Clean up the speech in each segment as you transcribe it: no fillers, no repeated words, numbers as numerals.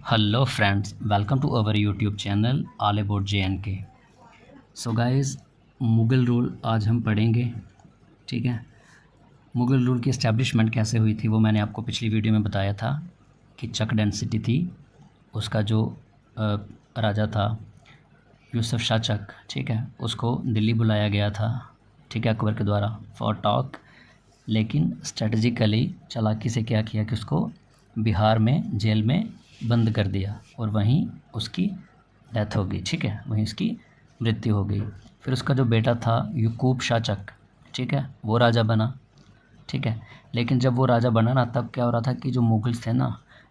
Hello friends, welcome to our YouTube channel all about JNK। So guys, Mughal rule आज हम पढ़ेंगे। ठीक है, मुग़ल रूल की इस्टेब्लिशमेंट कैसे हुई थी वो मैंने आपको पिछली वीडियो में बताया था कि चक डेंसिटी थी। उसका जो राजा था यूसुफ शाह चक, ठीक है, उसको दिल्ली बुलाया गया था, ठीक है, अकबर के द्वारा फॉर टॉक। लेकिन स्ट्रेटजिकली चालाकी से क्या किया कि उसको बिहार में जेल में बंद कर दिया और वहीं उसकी डेथ हो गई। ठीक है, वहीं उसकी मृत्यु हो गई। फिर उसका जो बेटा था याकूब शाह चक, ठीक है, वो राजा बना। ठीक है, लेकिन जब वो राजा बना ना, तब क्या हो रहा था कि जो मुगल्स थे ना,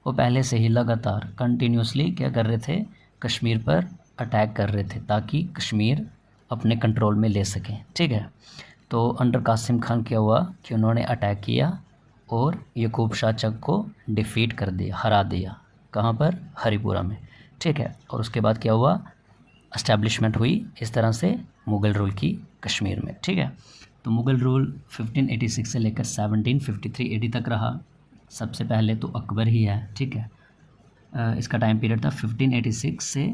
वो पहले से ही लगातार कंटिन्यूसली क्या कर रहे थे, कश्मीर पर अटैक कर रहे थे ताकि कश्मीर अपने कंट्रोल में ले सकें। ठीक है, तो अंडर कासिम खान क्या हुआ कि उन्होंने अटैक किया और याकूब शाह चक को डिफ़ीट कर दिया, हरा दिया। कहाँ पर? हरिपुरा में। ठीक है, और उसके बाद क्या हुआ, इस्टेब्लिशमेंट हुई इस तरह से मुग़ल रूल की कश्मीर में। ठीक है, तो मुग़ल रूल 1586 से लेकर 1753 AD तक रहा। सबसे पहले तो अकबर ही है। ठीक है, इसका टाइम पीरियड था 1586 से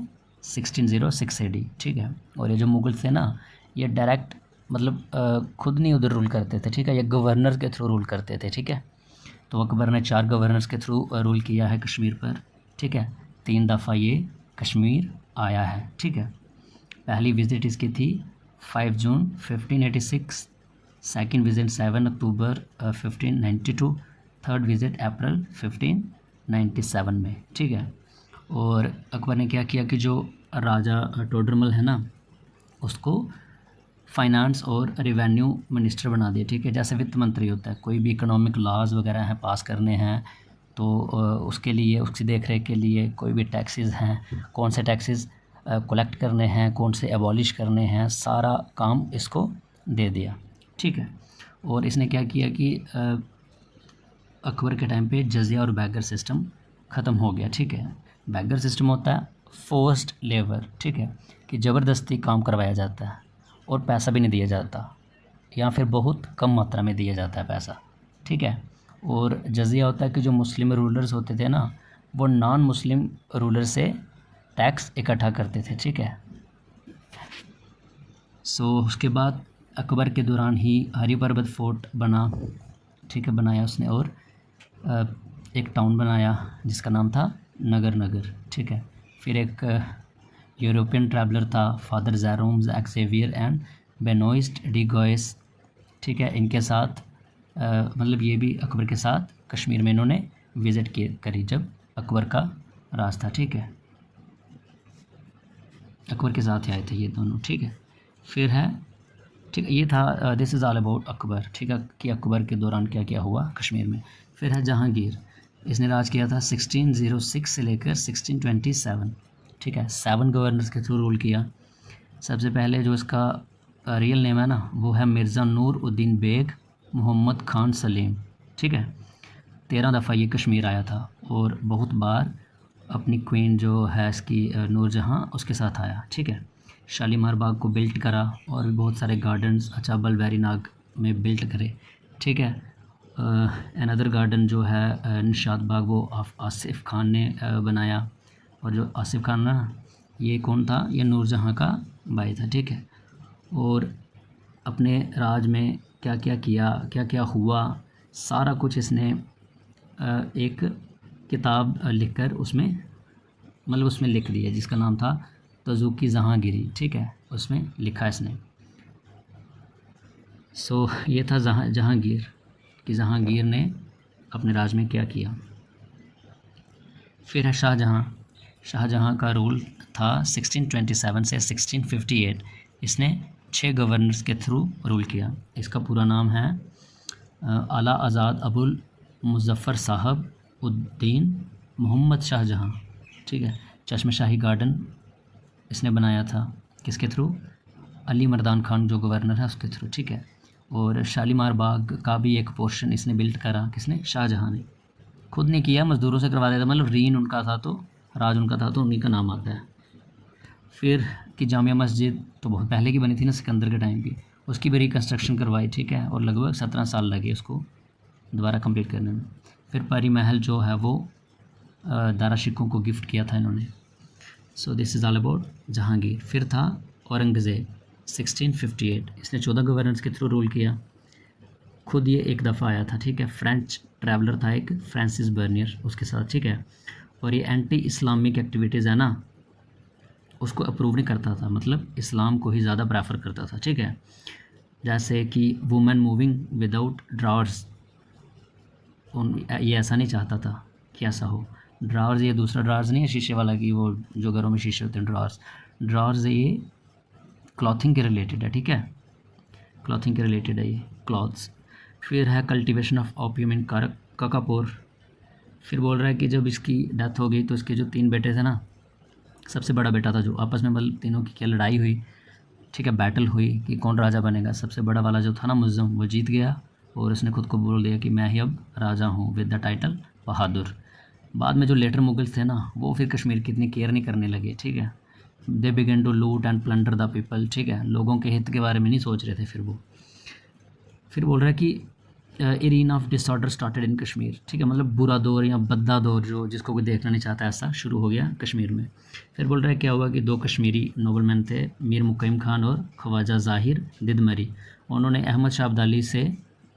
1606 AD। ठीक है, और ये जो मुग़ल थे ना, ये डायरेक्ट मतलब खुद नहीं उधर रूल करते थे। ठीक है, ये गवर्नर के थ्रू रूल करते थे। ठीक है, तो अकबर ने 4 गवर्नर्स के थ्रू रूल किया है कश्मीर पर। ठीक है, 3 दफ़ा ये कश्मीर आया है। ठीक है, पहली विज़िट इसकी थी 5 जून 1586, सेकंड विज़िट 7 अक्टूबर 1592, थर्ड विज़िट अप्रैल 1597 में। ठीक है, और अकबर ने क्या किया कि जो राजा टोडरमल है ना, उसको फाइनेंस और रेवेन्यू मिनिस्टर बना दिया। ठीक है, जैसे वित्त मंत्री होता है, कोई भी इकोनॉमिक लॉज वगैरह हैं पास करने हैं तो उसके लिए, उसकी देख रेख के लिए कोई भी टैक्सेस हैं, कौन से टैक्सेस कलेक्ट करने हैं, कौन से एबॉलिश करने हैं, सारा काम इसको दे दिया। ठीक है, और इसने क्या किया कि अकबर के टाइम पे जजिया और बैगर सिस्टम ख़त्म हो गया। ठीक है, बैगर सिस्टम होता है फोर्स्ड लेबर। ठीक है, कि ज़बरदस्ती काम करवाया जाता है और पैसा भी नहीं दिया जाता, या फिर बहुत कम मात्रा में दिया जाता है पैसा। ठीक है, और जजिया होता है कि जो मुस्लिम रूलर्स होते थे ना, वो नॉन मुस्लिम रूलर से टैक्स इकट्ठा करते थे। ठीक है, सो उसके बाद अकबर के दौरान ही हरी पर्वत फोर्ट बना। ठीक है, बनाया उसने, और एक टाउन बनाया जिसका नाम था नगर। ठीक है, फिर एक यूरोपियन ट्रैवलर था father Jeromes Xavier and Benoist de Goes. ठीक है, इनके साथ मतलब ये भी अकबर के साथ कश्मीर में इन्होंने विज़िट करी जब अकबर का राज था। ठीक है, अकबर के साथ ही आए थे ये दोनों। ठीक है, फिर है, ठीक है, ये था this is all about Akbar. ठीक है, कि अकबर के दौरान क्या क्या हुआ कश्मीर में। फिर है जहांगीर, इसने राज किया था 1606 से लेकर 1627। ठीक है, 7 गवर्नर्स के थ्रू रूल किया। सबसे पहले जो इसका रियल नेम है ना, वो है मिर्ज़ा नूर उद्दीन बेग मोहम्मद ख़ान सलीम। ठीक है, 13 दफ़ा ये कश्मीर आया था और बहुत बार अपनी क्वीन जो है इसकी नूरजहाँ, उसके साथ आया। ठीक है, शालीमार बाग को बिल्ट करा और भी बहुत सारे गार्डन्स अचाबल वेरी नाग में बिल्ट करे। ठीक है, अनदर गार्डन जो है निशात बाग, वो आसिफ खान ने बनाया। और जो आसिफ खान ना, ये कौन था? ये नूरजहाँ का भाई था। ठीक है, और अपने राज में क्या क्या किया, क्या क्या हुआ, सारा कुछ इसने एक किताब लिखकर उसमें मतलब उसमें लिख दिया, जिसका नाम था तज़ुकी जहांगीरी। ठीक है, उसमें लिखा इसने। सो ये था जहांगीर, कि जहांगीर ने अपने राज में क्या किया। फिर है शाहजहाँ। शाहजहाँ का रूल था 1627 से 1658। इसने 6 गवर्नर्स के थ्रू रूल किया। इसका पूरा नाम है आला आज़ाद अबुल मुज़फ़्फ़र साहब उद्दीन मोहम्मद शाहजहाँ। ठीक है, चश्मशाही गार्डन इसने बनाया था किसके थ्रू? अली मर्दान खान जो गवर्नर है उसके थ्रू। ठीक है, और शालीमार बाग का भी एक पोर्शन इसने बिल्ड करा। किसने? शाहजहाँ ने। खुद नहीं किया, मज़दूरों से करवा देता, मतलब रीन उनका था तो राज उनका था तो उन्हीं का नाम आता है। फिर कि जामिया मस्जिद तो बहुत पहले की बनी थी ना, सिकंदर के टाइम की, उसकी भी रिकन्स्ट्रक्शन करवाई। ठीक है, और लगभग 17 साल लगे उसको दोबारा कंप्लीट करने में। फिर परी महल जो है वो दारा शिकोह को गिफ्ट किया था इन्होंने। So this is all about Jahangir. फिर था औरंगज़ेब 1658, इसने 14 गवर्नर्स के थ्रू रूल किया। खुद ये एक दफ़ा आया था, ठीक है। फ्रेंच ट्रैवलर था एक, फ्रांसिस बर्नियर, उसके साथ, ठीक है। और ये एंटी इस्लामिक एक्टिविटीज़ है ना, उसको अप्रूव नहीं करता था, मतलब इस्लाम को ही ज़्यादा प्रेफर करता था, ठीक है। जैसे कि वुमेन मूविंग विदाउट ड्रावर्स, ये ऐसा नहीं चाहता था कि ऐसा हो। ड्रावर्स, ये दूसरा ड्रावर्स नहीं है शीशे वाला, कि वो जो घरों में शीशे होते हैं, ड्रावर्स। ड्रावर्स ये क्लॉथिंग के रिलेटेड है, ठीक है, क्लॉथिंग के रिलेटेड है ये, क्लॉथ्स। फिर है कल्टीवेशन ऑफ ओपियम इन काकापोर। फिर बोल रहा है कि जब इसकी डेथ हो गई तो इसके जो 3 बेटे थे ना, सबसे बड़ा बेटा था जो आपस में, मतलब तीनों की क्या लड़ाई हुई, ठीक है, बैटल हुई कि कौन राजा बनेगा। सबसे बड़ा वाला जो था ना मुज़्ज़म, वो जीत गया और उसने खुद को बोल दिया कि मैं ही अब राजा हूँ विद द टाइटल बहादुर। बाद में जो लेटर मुगल्स थे ना, वो फिर कश्मीर की इतनी केयर नहीं करने लगे, ठीक है। They begin to loot and plunder the people, ठीक है, लोगों के हित के बारे में नहीं सोच रहे थे फिर वो। फिर बोल रहा है कि arene of disorder started in Kashmir, ठीक है, मतलब बुरा दौर या बद्दा दौर जो जिसको कोई देखना नहीं चाहता, ऐसा शुरू हो गया कश्मीर में। फिर बोल रहा है क्या हुआ कि 2 कश्मीरी नोबलमैन थे, मीर मुक़ीम खान और ख्वाजा ज़ाहिर दिदमरी। उन्होंने अहमद शाह अब्दाली से,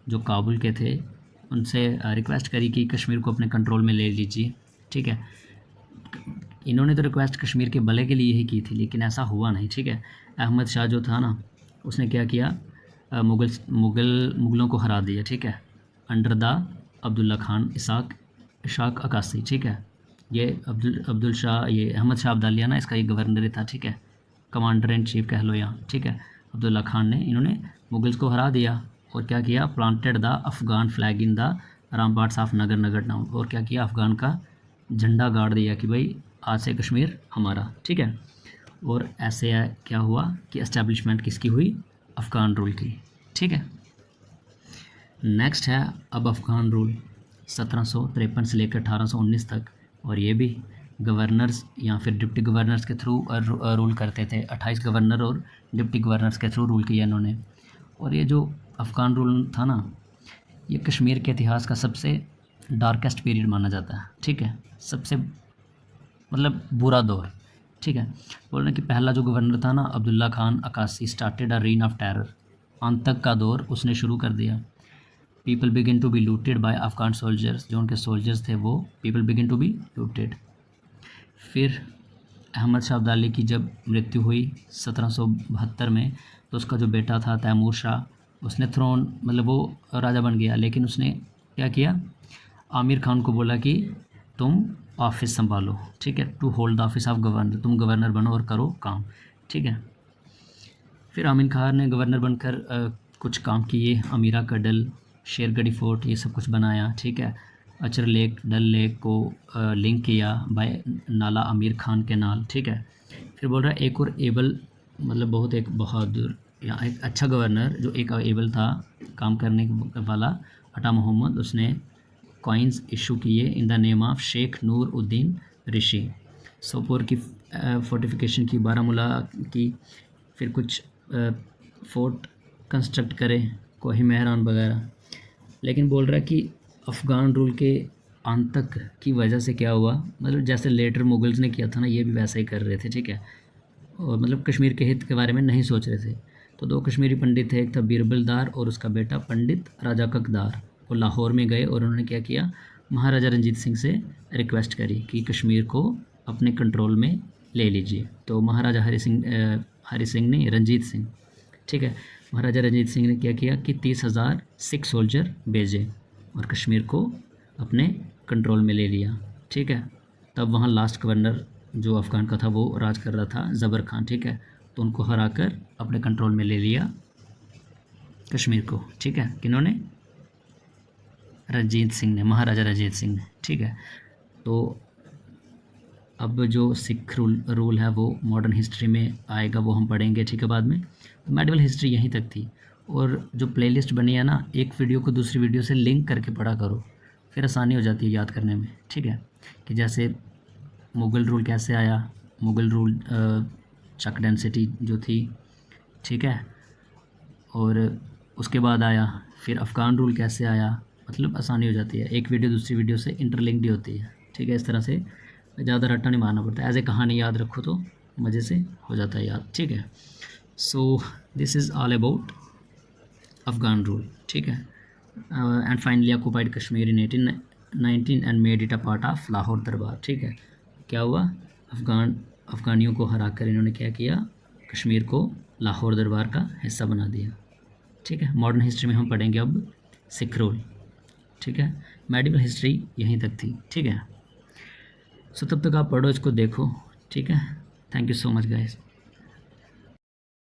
जो काबुल के थे, उनसे रिक्वेस्ट करी कि कश्मीर को अपने कंट्रोल में ले लीजिए, ठीक है। इन्होंने तो रिक्वेस्ट कश्मीर के भले के लिए ही की थी, लेकिन ऐसा हुआ नहीं, ठीक है। अहमद शाह जो था ना, उसने क्या किया, मुग़लों को हरा दिया, ठीक है, अंडर द अब्दुल्ला खान इशाक अकासी, ठीक है। ये अब्दुल शाह, ये अहमद शाह अब्दालिया ना, इसका ये गवर्नर था, ठीक है, कमांडर इन चीफ कह लो यहाँ, ठीक है। अब्दुल्ला खान ने, इन्होंने मुग़ल्स को हरा दिया और क्या किया, planted the Afghan flag in the ramparts of Nagar town, और क्या किया, अफ़गान का झंडा गाड़ दिया कि भाई आज से कश्मीर हमारा, ठीक है। और ऐसे क्या हुआ कि एस्टेब्लिशमेंट किसकी हुई, अफ़गान रूल की, ठीक है। नेक्स्ट है अब अफ़गान रूल 1753 से लेकर 1819 तक, और ये भी गवर्नर्स या फिर डिप्टी गवर्नर्स के थ्रू रूल करते थे। 28 गवर्नर और डिप्टी गवर्नर्स के थ्रू रूल किया इन्होंने। और ये जो अफ़गान रूल था ना, ये कश्मीर के इतिहास का सबसे डार्केस्ट पीरियड माना जाता है, ठीक है, सबसे मतलब बुरा दौर, ठीक है। बोल रहे हैं कि पहला जो गवर्नर था ना, Abdullah Khan Akasi, started a reign of terror, आतंक का दौर उसने शुरू कर दिया। People begin to be looted by Afghan soldiers, जो उनके सोल्जर्स थे वो people begin to be looted. फिर अहमद शाह अब्दाली की जब मृत्यु हुई 1772 में, तो उसका जो बेटा था तैमूर शाह, उसने थ्रोन, मतलब वो राजा बन गया, लेकिन उसने क्या किया, आमिर खान को बोला कि तुम ऑफिस संभालो, ठीक है, to hold the office of governor, तुम गवर्नर बनो और करो काम, ठीक है। फिर आमिर खान ने गवर्नर बनकर कुछ काम किए, अमीरा कडल, शेरगढ़ी फोर्ट, ये सब कुछ बनाया, ठीक है। अचर लेक, डल लेक को लिंक किया बाय नाला आमिर खान के नाल, ठीक है। फिर बोल रहा है एक और एबल, मतलब बहुत एक बहादुर या एक अच्छा गवर्नर, जो एक एबल था काम करने वाला, अटा मोहम्मद, उसने कॉइन्स इशू किए in the name of Sheikh Nuruddin Rishi. Sopore की फोर्टिफिकेशन की, बारामूला की, फिर कुछ फोर्ट कंस्ट्रक्ट करे, कोही मेहरान वगैरह। लेकिन बोल रहा है कि अफ़गान रूल के आतंक की वजह से क्या हुआ, मतलब जैसे लेटर मुगल्स ने किया था ना, ये भी वैसा ही कर रहे थे, ठीक है। और मतलब कश्मीर के हित के बारे में नहीं सोच रहे थे। तो 2 कश्मीरी पंडित थे, एक था बीरबलदार और उसका बेटा पंडित राजा ककदार, वो लाहौर में गए और उन्होंने क्या किया, महाराजा रंजीत सिंह से रिक्वेस्ट करी कि कश्मीर को अपने कंट्रोल में ले लीजिए। तो महाराजा हरि सिंह ने, रंजीत सिंह, ठीक है, महाराजा रंजीत सिंह ने क्या किया कि 30,000 सिख सोल्जर भेजे और कश्मीर को अपने कंट्रोल में ले लिया, ठीक है। तब वहाँ लास्ट गवर्नर जो अफ़गान का था वो राज कर रहा था, ज़बर खान, ठीक है। तो उनको हराकर अपने कंट्रोल में ले लिया कश्मीर को, ठीक है, किन्होंने, रंजीत सिंह ने, महाराजा रंजीत सिंह ने, ठीक है। तो अब जो सिख रूल है वो मॉडर्न हिस्ट्री में आएगा, वो हम पढ़ेंगे, ठीक है, बाद में। तो मेडिवल हिस्ट्री यहीं तक थी। और जो प्लेलिस्ट बनी है ना, एक वीडियो को दूसरी वीडियो से लिंक करके पढ़ा करो, फिर आसानी हो जाती है याद करने में, ठीक है। कि जैसे मुग़ल रूल कैसे आया, मुग़ल रूल चक डेंसिटी जो थी, ठीक है, और उसके बाद आया फिर अफ़गान रूल कैसे आया, मतलब आसानी हो जाती है, एक वीडियो दूसरी वीडियो से इंटरलिंक्ड ही होती है, ठीक है, इस तरह से ज़्यादा रट्टा नहीं मारना पड़ता, एज ए कहानी याद रखो तो मज़े से हो जाता है याद। ठीक है, so this is all about Afghan rule. ठीक है, and finally occupied Kashmir in 1819 and made it a part of Lahore दरबार। ठीक है, क्या हुआ, अफ़गानियों को हरा कर इन्होंने क्या किया, कश्मीर को लाहौर दरबार का हिस्सा बना दिया। ठीक है, मॉडर्न हिस्ट्री में हम पढ़ेंगे अब सिख रूल। ठीक है, मेडिवल हिस्ट्री यहीं तक थी। ठीक है, सो तब तक आप पढ़ो, इसको देखो। ठीक है, thank you so much guys.